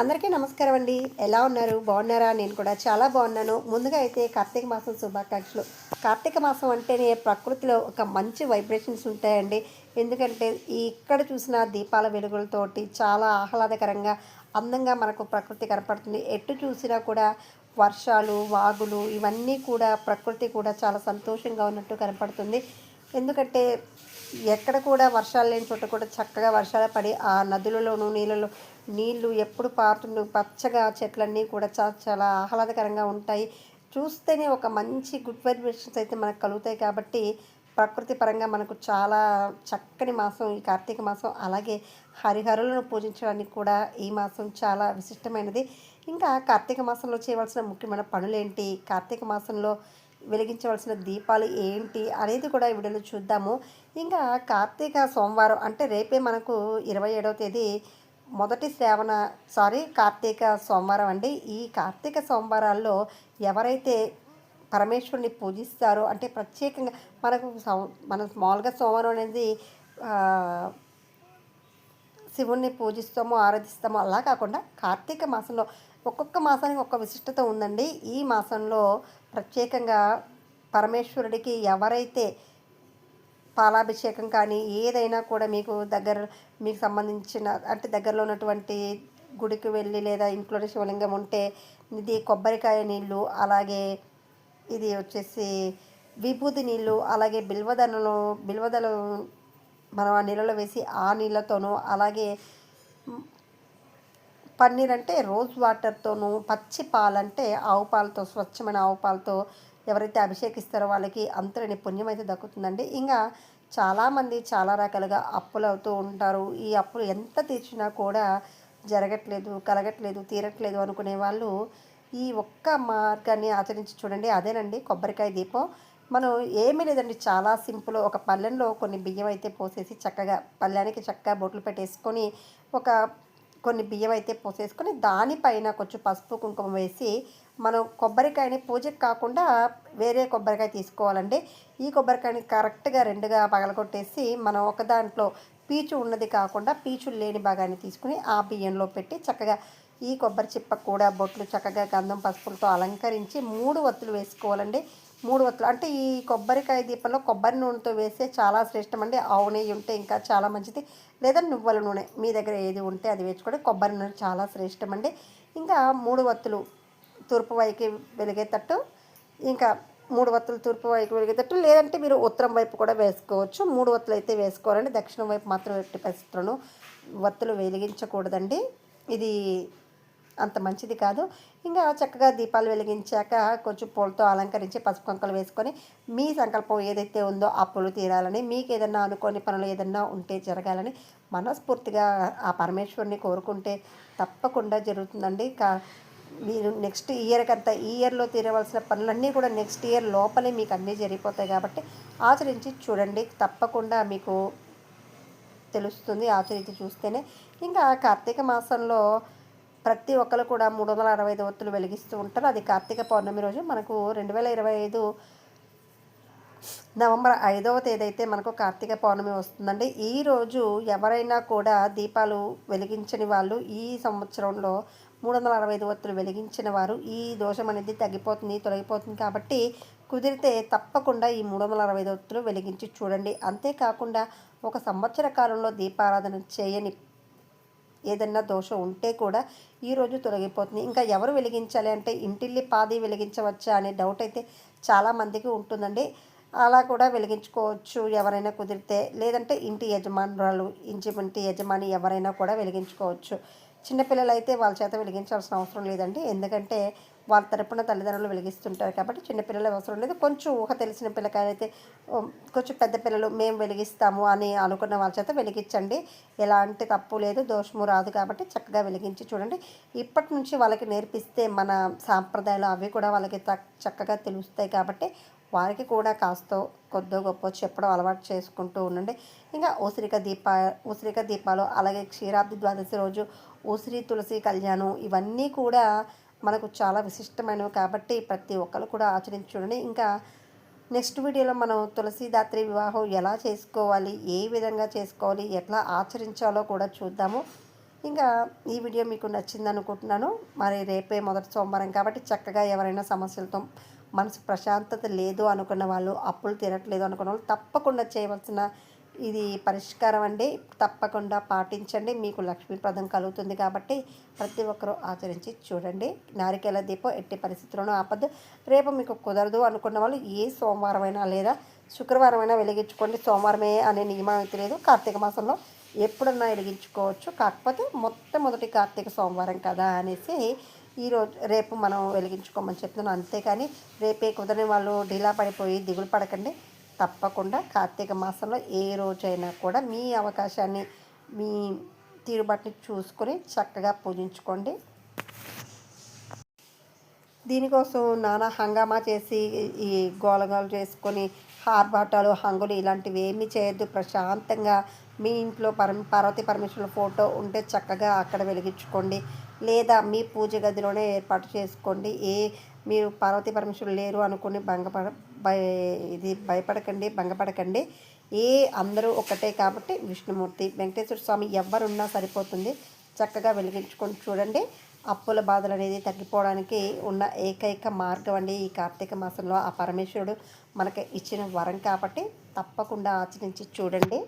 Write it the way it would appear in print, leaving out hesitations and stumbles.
అందరికీ నమస్కారం అండి. ఎలా ఉన్నారు? బాగున్నారా? నేను కూడా చాలా బాగున్నాను. ముందుగా అయితే కార్తీక మాసం శుభాకాంక్షలు. కార్తీక మాసం అంటేనే ప్రకృతిలో ఒక మంచి వైబ్రేషన్స్ ఉంటాయండి. ఎందుకంటే ఎక్కడ చూసినా దీపాల వెలుగులతోటి చాలా ఆహ్లాదకరంగా, అందంగా మనకు ప్రకృతి కనపడుతుంది. ఎటు చూసినా కూడా వర్షాలు, వాగులు ఇవన్నీ కూడా ప్రకృతి కూడా చాలా సంతోషంగా ఉన్నట్టు కనపడుతుంది. ఎందుకంటే ఎక్కడ కూడా వర్షాలు లేని చోట కూడా చక్కగా వర్షాలు పడి ఆ నదులలోనూ నీళ్ళు ఎప్పుడు పారుతుండు పచ్చగా చెట్లన్నీ కూడా చాలా ఆహ్లాదకరంగా ఉంటాయి. చూస్తేనే ఒక మంచి గుడ్ వైబ్రేషన్స్ అయితే మనకు కలుగుతాయి కాబట్టి ప్రకృతి పరంగా మనకు చాలా చక్కని మాసం ఈ కార్తీక మాసం. అలాగే హరిహరులను పూజించడానికి కూడా ఈ మాసం చాలా విశిష్టమైనది. ఇంకా కార్తీక మాసంలో చేయవలసిన ముఖ్యమైన పనులేంటి, కార్తీక మాసంలో వెలిగించవలసిన దీపాలు ఏంటి అనేది కూడా ఈ వీడియోలో చూద్దాము. ఇంకా కార్తీక సోమవారం అంటే రేపే మనకు 27వ తేదీ కార్తీక సోమవారం అండి. ఈ కార్తీక సోమవారాల్లో ఎవరైతే పరమేశ్వరుని పూజిస్తారో అంటే ప్రత్యేకంగా మనకు మనం మామూలుగా సోమవారం అనేది శివుణ్ణి పూజిస్తామో ఆరాధిస్తామో అలా కాకుండా కార్తీక మాసంలో ఒక్కొక్క మాసానికి ఒక్క విశిష్టత ఉందండి. ఈ మాసంలో ప్రత్యేకంగా పరమేశ్వరుడికి ఎవరైతే పాలాభిషేకం కానీ ఏదైనా కూడా మీకు సంబంధించిన అంటే దగ్గరలో ఉన్నటువంటి గుడికి వెళ్ళి లేదా ఇంట్లోనే శివలింగం ఉంటే ఇది కొబ్బరికాయ నీళ్ళు, అలాగే ఇది వచ్చేసి విభూతి నీళ్ళు, అలాగే బిల్వదలు మనం ఆ నీళ్ళలో వేసి ఆ నీళ్ళతోనూ, అలాగే పన్నీర్ అంటే రోజ్ వాటర్తోనూ, పచ్చి పాలంటే ఆవు పాలతో, స్వచ్ఛమైన ఆవు పాలతో ఎవరైతే అభిషేకిస్తారో వాళ్ళకి అంతటి పుణ్యం అయితే దక్కుతుందండి. ఇంకా చాలామంది చాలా రకాలుగా అప్పులు అవుతూ ఉంటారు. ఈ అప్పులు ఎంత తీర్చినా కూడా కలగట్లేదు, తీరట్లేదు అనుకునే వాళ్ళు ఈ ఒక్క మార్గాన్ని ఆచరించి చూడండి. అదేనండి కొబ్బరికాయ దీపం. మనం ఏమీ లేదండి, చాలా సింపుల్. ఒక పళ్ళెంలో కొన్ని బియ్యం అయితే పోసేసి పళ్ళానికి చక్కగా బొట్లు పెట్టేసుకొని కొన్ని బియ్యం అయితే పోసేసుకొని దానిపైన కొంచెం పసుపు కుంకుమ వేసి మనం కొబ్బరికాయని పూజకు కాకుండా వేరే కొబ్బరికాయ తీసుకోవాలండి. ఈ కొబ్బరికాయని కరెక్ట్గా రెండుగా పగలగొట్టేసి మనం ఒక దాంట్లో పీచు ఉన్నది కాకుండా పీచులు లేని భాగాన్ని తీసుకుని ఆ బియ్యంలో పెట్టి చక్కగా ఈ కొబ్బరి చిప్పకు కూడా బొట్లు చక్కగా గంధం పసుపులతో అలంకరించి 3 వత్తులు వేసుకోవాలండి. 3 వత్తులు అంటే ఈ కొబ్బరికాయ దీపంలో కొబ్బరి నూనెతో వేస్తే చాలా శ్రేష్టం అండి. ఆవు నెయ్యి ఉంటే ఇంకా చాలా మంచిది, లేదా నువ్వుల నూనె మీ దగ్గర ఏది ఉంటే అది వేసుకోండి. కొబ్బరి నూనె చాలా శ్రేష్టం అండి. ఇంకా 3 వత్తులు తూర్పు వైపు వెలిగేటట్టు, ఇంకా 3 వత్తులు తూర్పు వైపు వెలిగేటట్టు, లేదంటే మీరు ఉత్తరం వైపు కూడా వేసుకోవచ్చు. 3 వత్తులు అయితే వేసుకోవాలండి. దక్షిణం వైపు మాత్రం ఎట్టి పరిస్థితులను వత్తులు వెలిగించకూడదండి. ఇది అంత మంచిది కాదు. ఇంకా చక్కగా దీపాలు వెలిగించాక కొంచెం పూలతో అలంకరించి పసుపు కుంకలు వేసుకొని మీ సంకల్పం ఏదైతే ఉందో ఆ పూలు తీరాలని, మీకు ఏదన్నా అనుకోని పనులు ఏదన్నా ఉంటే జరగాలని మనస్ఫూర్తిగా ఆ పరమేశ్వరుని కోరుకుంటే తప్పకుండా జరుగుతుందండి. మీరు నెక్స్ట్ ఇయర్కంతా ఈ ఇయర్లో తీరవలసిన పనులన్నీ కూడా నెక్స్ట్ ఇయర్ లోపలే మీకు అన్నీ జరిగిపోతాయి కాబట్టి ఆచరించి చూడండి. తప్పకుండా మీకు తెలుస్తుంది ఆచరించి చూస్తేనే. ఇంకా కార్తీక మాసంలో ప్రతి ఒక్కరు కూడా 365 ఒత్తులు వెలిగిస్తూ ఉంటారు. అది కార్తీక పౌర్ణమి రోజు మనకు 2025 నవంబర్ 5వ తేదీ అయితే మనకు కార్తీక పౌర్ణమి వస్తుందండి. ఈరోజు ఎవరైనా కూడా దీపాలు వెలిగించని వాళ్ళు ఈ సంవత్సరంలో 365 ఒత్తులు వెలిగించిన వారు ఈ దోషం అనేది తొలగిపోతుంది కాబట్టి కుదిరితే తప్పకుండా ఈ 365 ఒత్తులు వెలిగించి చూడండి. అంతేకాకుండా ఒక సంవత్సర కాలంలో దీపారాధన చేయని ఏదన్నా దోషం ఉంటే కూడా ఈరోజు తొలగిపోతుంది. ఇంకా ఎవరు వెలిగించాలి అంటే ఇంటిల్లి పాది వెలిగించవచ్చా అనే డౌట్ అయితే చాలామందికి ఉంటుందండి. అలా కూడా వెలిగించుకోవచ్చు ఎవరైనా కుదిరితే, లేదంటే ఇంటి యజమాని ఎవరైనా కూడా వెలిగించుకోవచ్చు. చిన్నపిల్లలు అయితే వాళ్ళ చేత వెలిగించాల్సిన అవసరం లేదండి. ఎందుకంటే వాళ్ళ తరపున తల్లిదండ్రులు వెలిగిస్తుంటారు కాబట్టి చిన్నపిల్లలు అవసరం లేదు. కొంచెం ఊహ తెలిసిన పిల్లకాయలైతే కొంచెం పెద్ద పిల్లలు మేము వెలిగిస్తాము అని అనుకున్న వాళ్ళ చేత వెలిగించండి. ఎలాంటి తప్పు లేదు, దోషము రాదు కాబట్టి చక్కగా వెలిగించి చూడండి. ఇప్పటి నుంచి వాళ్ళకి నేర్పిస్తే మన సాంప్రదాయాలు అవి కూడా వాళ్ళకి చక్కగా తెలుస్తాయి కాబట్టి వారికి కూడా కొద్దో గొప్ప చెప్పడం అలవాటు చేసుకుంటూ ఉండండి. ఇంకా ఉసిరిక దీపాలు, అలాగే క్షీరాబ్ది ద్వాదశి రోజు ఉసిరి తులసి కళ్యాణం ఇవన్నీ కూడా మనకు చాలా విశిష్టమైనవి కాబట్టి ప్రతి ఒక్కరు కూడా ఆచరించి చూడండి. ఇంకా నెక్స్ట్ వీడియోలో మనం తులసీదాత్రి వివాహం ఎలా చేసుకోవాలి, ఏ విధంగా చేసుకోవాలి, ఎట్లా ఆచరించాలో కూడా చూద్దాము. ఇంకా ఈ వీడియో మీకు నచ్చింది అనుకుంటున్నాను. మరి రేపే మొదటి సోమవారం కాబట్టి చక్కగా ఎవరైనా సమస్యలతో మనసు ప్రశాంతత లేదు అనుకున్న వాళ్ళు, అప్పులు తీరట్లేదు అనుకున్న వాళ్ళు తప్పకుండా చేయవలసిన ఇది పరిష్కారం అండి. తప్పకుండా పాటించండి. మీకు లక్ష్మీప్రదం కలుగుతుంది కాబట్టి ప్రతి ఒక్కరూ ఆచరించి చూడండి. నారికేల దీపం ఎట్టి పరిస్థితుల్లోనూ ఆపద్దు. రేపు మీకు కుదరదు అనుకున్న వాళ్ళు ఏ సోమవారం అయినా లేదా శుక్రవారం అయినా వెలిగించుకోండి. సోమవారమే అనే నియమం అయితే లేదు. కార్తీక మాసంలో ఎప్పుడన్నా వెలిగించుకోవచ్చు. కాకపోతే మొట్టమొదటి కార్తీక సోమవారం కదా అనేసి రేపు మనం వెలిగించుకోమని చెప్తున్నాను. అంతేకాని రేపే కుదరని వాళ్ళు డీలా పడిపోయి దిగులు పడకండి. తప్పకుండా కార్తీక మాసంలో ఏ రోజైనా కూడా మీ అవకాశాన్ని, మీ తీరుబట్టిని చూసుకొని చక్కగా పూజించుకోండి. దీనికోసం నానా హంగామా చేసి ఈ గోలగోలు చేసుకొని ఆర్భాటాలు, హంగులు ఇలాంటివి ఏమీ చేయొద్దు. ప్రశాంతంగా మీ ఇంట్లో పార్వతీ పరమేశ్వరుల ఫోటో ఉంటే చక్కగా అక్కడ వెలిగించుకోండి. లేదా మీ పూజ గదిలోనే ఏర్పాటు చేసుకోండి. మీరు పార్వతీ పరమేశ్వరులు లేరు అనుకుని భయపడకండి, భంగపడకండి. అందరూ ఒకటే కాబట్టి విష్ణుమూర్తి, వెంకటేశ్వర స్వామి ఎవరున్నా సరిపోతుంది. చక్కగా వెలిగించుకొని చూడండి. అప్పుల బాధలు అనేది తగ్గిపోవడానికి ఉన్న ఏకైక మార్గం అండి ఈ కార్తీక మాసంలో ఆ పరమేశ్వరుడు మనకి ఇచ్చిన వరం కాబట్టి తప్పకుండా ఆచరించి చూడండి.